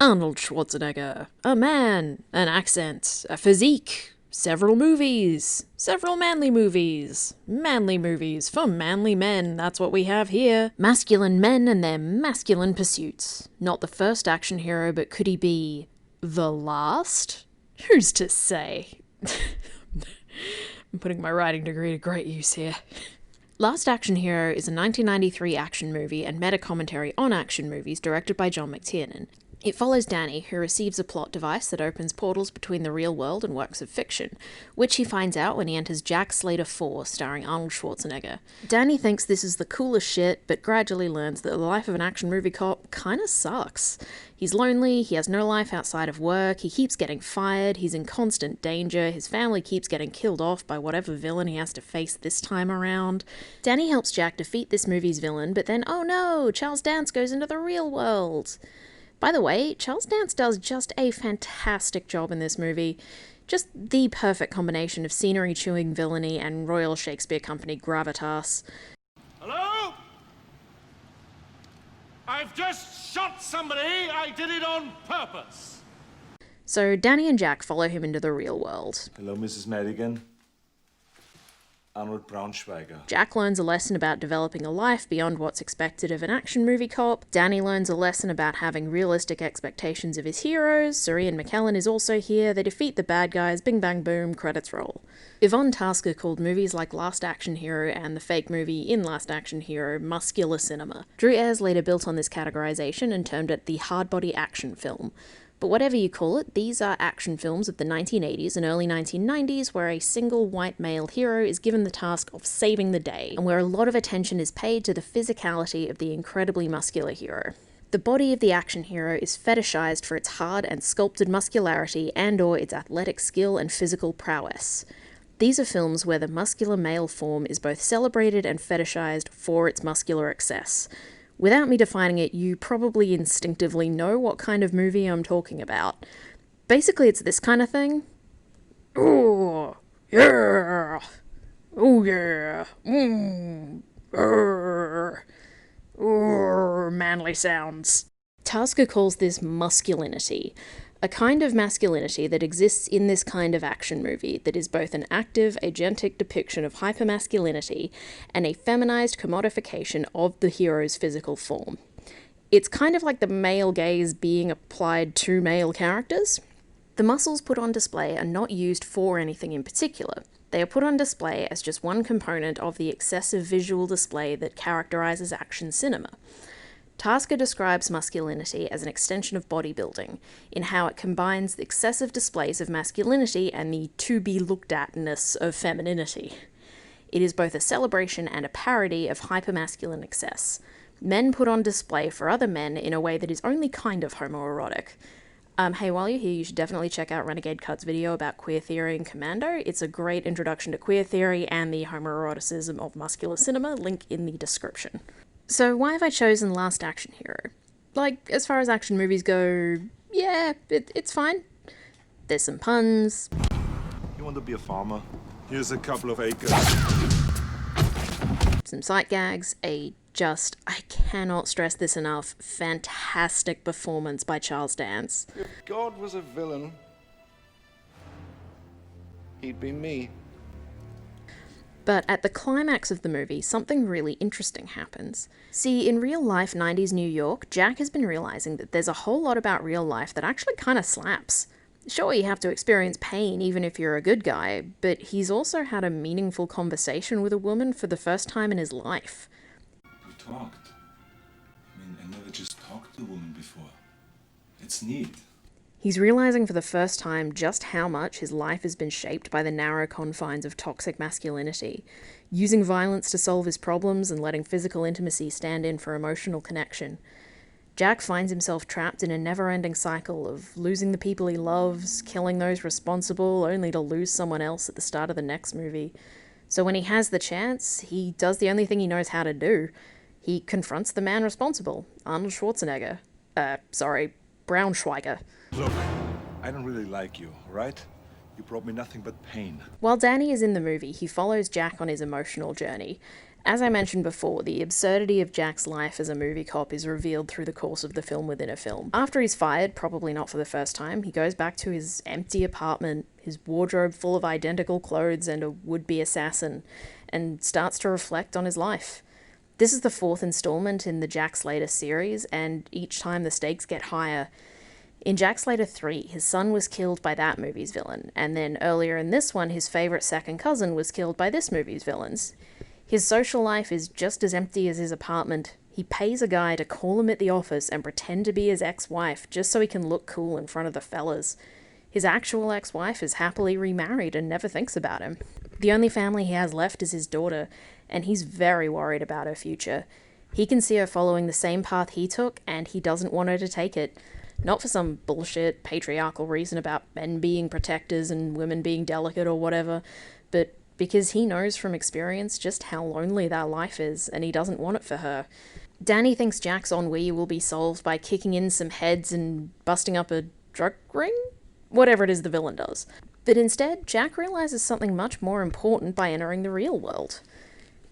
Arnold Schwarzenegger. A man, an accent, a physique, several movies, several manly movies for manly men, that's what we have here. Masculine men and their masculine pursuits. Not the first action hero, but could he be the last? Who's to say? I'm putting my writing degree to great use here. Last Action Hero is a 1993 action movie and meta-commentary on action movies directed by John McTiernan. It follows Danny, who receives a plot device that opens portals between the real world and works of fiction, which he finds out when he enters Jack Slater 4, starring Arnold Schwarzenegger. Danny thinks this is the coolest shit, but gradually learns that the life of an action movie cop kinda sucks. He's lonely, he has no life outside of work, he keeps getting fired, he's in constant danger, his family keeps getting killed off by whatever villain he has to face this time around. Danny helps Jack defeat this movie's villain, but then, oh no, Charles Dance goes into the real world. By the way, Charles Dance does just a fantastic job in this movie. Just the perfect combination of scenery-chewing villainy and Royal Shakespeare Company gravitas. Hello? I've just shot somebody! I did it on purpose! So Danny and Jack follow him into the real world. Hello, Mrs. Madigan. Arnold Braunschweiger. Jack learns a lesson about developing a life beyond what's expected of an action movie cop. Danny learns a lesson about having realistic expectations of his heroes. Sir Ian McKellen is also here. They defeat the bad guys. Bing bang boom, credits roll. Yvonne Tasker called movies like Last Action Hero and the fake movie in Last Action Hero muscular cinema. Drew Ayres later built on this categorization and termed it the hard-body action film. But whatever you call it, these are action films of the 1980s and early 1990s where a single white male hero is given the task of saving the day, and where a lot of attention is paid to the physicality of the incredibly muscular hero. The body of the action hero is fetishized for its hard and sculpted muscularity and/or its athletic skill and physical prowess. These are films where the muscular male form is both celebrated and fetishized for its muscular excess. Without me defining it, you probably instinctively know what kind of movie I'm talking about. Basically, it's this kind of thing. Oh, yeah. Oh, yeah. Manly sounds. Tasker calls this masculinity. A kind of masculinity that exists in this kind of action movie that is both an active, agentic depiction of hypermasculinity and a feminized commodification of the hero's physical form. It's kind of like the male gaze being applied to male characters. The muscles put on display are not used for anything in particular. They are put on display as just one component of the excessive visual display that characterizes action cinema. Tasker describes masculinity as an extension of bodybuilding, in how it combines the excessive displays of masculinity and the to-be-looked-at-ness of femininity. It is both a celebration and a parody of hypermasculine excess. Men put on display for other men in a way that is only kind of homoerotic. Hey, while you're here, you should definitely check out Renegade Cut's video about queer theory and Commando. It's a great introduction to queer theory and the homoeroticism of muscular cinema, link in the description. So why have I chosen Last Action Hero? Like, as far as action movies go, yeah, it's fine. There's some puns. You want to be a farmer? Here's a couple of acres. Some sight gags, I cannot stress this enough, fantastic performance by Charles Dance. If God was a villain, he'd be me. But at the climax of the movie, something really interesting happens. See, in real life 90s New York, Jack has been realizing that there's a whole lot about real life that actually kind of slaps. Sure, you have to experience pain even if you're a good guy, but he's also had a meaningful conversation with a woman for the first time in his life. We talked. I never just talked to a woman before. It's neat. He's realizing for the first time just how much his life has been shaped by the narrow confines of toxic masculinity, using violence to solve his problems and letting physical intimacy stand in for emotional connection. Jack finds himself trapped in a never-ending cycle of losing the people he loves, killing those responsible, only to lose someone else at the start of the next movie. So when he has the chance, he does the only thing he knows how to do. He confronts the man responsible, Arnold Schwarzenegger. Braunschweiger. Look, I don't really like you, right? You brought me nothing but pain. While Danny is in the movie, he follows Jack on his emotional journey. As I mentioned before, the absurdity of Jack's life as a movie cop is revealed through the course of the film within a film. After he's fired, probably not for the first time, he goes back to his empty apartment, his wardrobe full of identical clothes and a would-be assassin, and starts to reflect on his life. This is the fourth installment in the Jack Slater series, and each time the stakes get higher. In Jack Slater 3, his son was killed by that movie's villain, and then earlier in this one, his favourite second cousin was killed by this movie's villains. His social life is just as empty as his apartment. He pays a guy to call him at the office and pretend to be his ex-wife just so he can look cool in front of the fellas. His actual ex-wife is happily remarried and never thinks about him. The only family he has left is his daughter, and he's very worried about her future. He can see her following the same path he took, and he doesn't want her to take it. Not for some bullshit patriarchal reason about men being protectors and women being delicate or whatever, but because he knows from experience just how lonely that life is, and he doesn't want it for her. Danny thinks Jack's ennui will be solved by kicking in some heads and busting up a drug ring? Whatever it is the villain does. But instead, Jack realizes something much more important by entering the real world.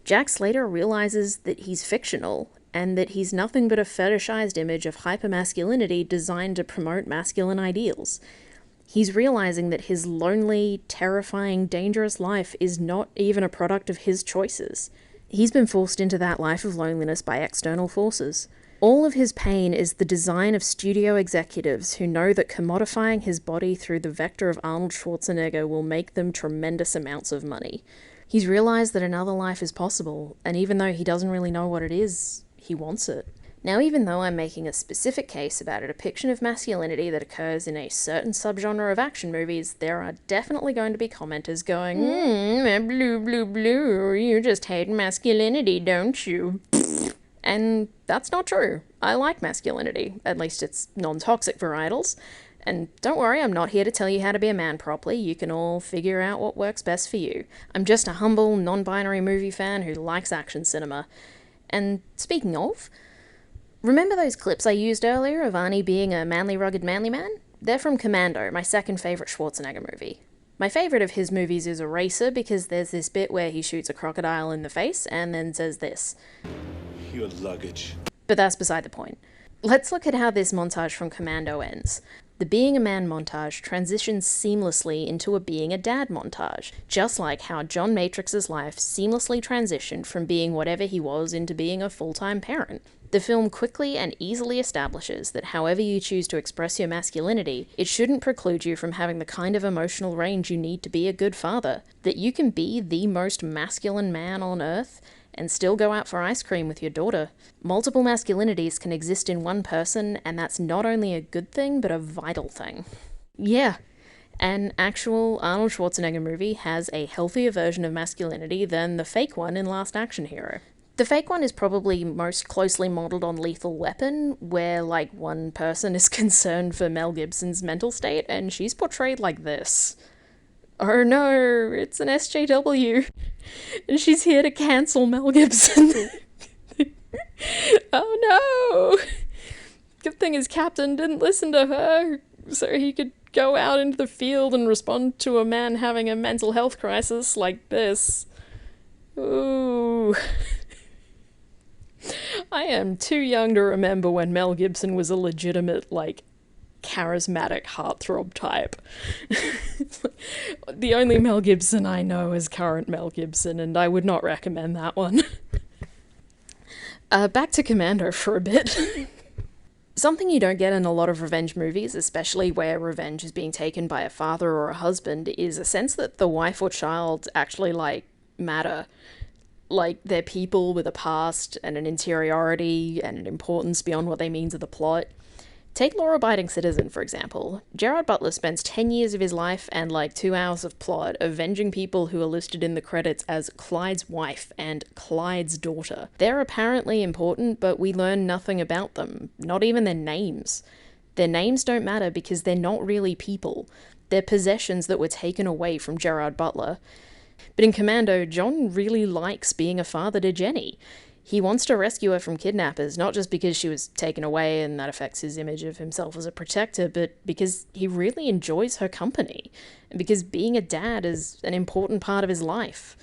Jack Slater realizes that he's fictional, and that he's nothing but a fetishized image of hypermasculinity designed to promote masculine ideals. He's realizing that his lonely, terrifying, dangerous life is not even a product of his choices. He's been forced into that life of loneliness by external forces. All of his pain is the design of studio executives who know that commodifying his body through the vector of Arnold Schwarzenegger will make them tremendous amounts of money. He's realized that another life is possible, and even though he doesn't really know what it is, he wants it. Now, even though I'm making a specific case about a depiction of masculinity that occurs in a certain subgenre of action movies, there are definitely going to be commenters going, blue, you just hate masculinity, don't you? And that's not true. I like masculinity, at least its non-toxic varietals. And don't worry, I'm not here to tell you how to be a man properly. You can all figure out what works best for you. I'm just a humble, non-binary movie fan who likes action cinema. And speaking of, remember those clips I used earlier of Arnie being a manly, rugged, manly man? They're from Commando, my second favourite Schwarzenegger movie. My favourite of his movies is Eraser because there's this bit where he shoots a crocodile in the face and then says this. Your luggage. But that's beside the point. Let's look at how this montage from Commando ends. The being a man montage transitions seamlessly into a being a dad montage, just like how John Matrix's life seamlessly transitioned from being whatever he was into being a full-time parent. The film quickly and easily establishes that however you choose to express your masculinity, it shouldn't preclude you from having the kind of emotional range you need to be a good father, that you can be the most masculine man on earth and still go out for ice cream with your daughter. Multiple masculinities can exist in one person, and that's not only a good thing, but a vital thing. Yeah, an actual Arnold Schwarzenegger movie has a healthier version of masculinity than the fake one in Last Action Hero. The fake one is probably most closely modelled on Lethal Weapon, where, one person is concerned for Mel Gibson's mental state, and she's portrayed like this. Oh no, it's an SJW. And she's here to cancel Mel Gibson. Oh no! Good thing his captain didn't listen to her, so he could go out into the field and respond to a man having a mental health crisis like this. Ooh. I am too young to remember when Mel Gibson was a legitimate, charismatic heartthrob type. The only Mel Gibson I know is current Mel Gibson, and I would not recommend that one. Back to Commando for a bit. Something you don't get in a lot of revenge movies, especially where revenge is being taken by a father or a husband, is a sense that the wife or child actually, matter. They're people with a past and an interiority and an importance beyond what they mean to the plot. Take Law-Abiding Citizen, for example. Gerard Butler spends 10 years of his life and 2 hours of plot avenging people who are listed in the credits as Clyde's wife and Clyde's daughter. They're apparently important, but we learn nothing about them, not even their names. Their names don't matter because they're not really people. They're possessions that were taken away from Gerard Butler. But in Commando, John really likes being a father to Jenny. He wants to rescue her from kidnappers, not just because she was taken away and that affects his image of himself as a protector, but because he really enjoys her company, and because being a dad is an important part of his life.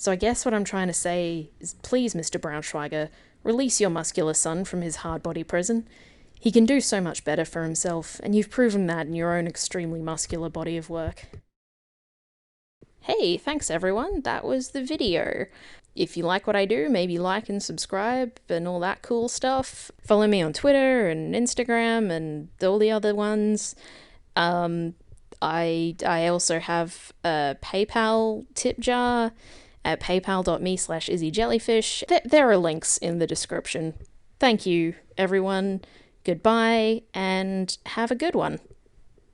So I guess what I'm trying to say is, please, Mr. Braunschweiger, release your muscular son from his hard-body prison. He can do so much better for himself, and you've proven that in your own extremely muscular body of work. Hey, thanks everyone, that was the video. If you like what I do, maybe like and subscribe and all that cool stuff. Follow me on Twitter and Instagram and all the other ones. I also have a PayPal tip jar at paypal.me/Izzie Jellyfish. There are links in the description. Thank you, everyone. Goodbye, and have a good one.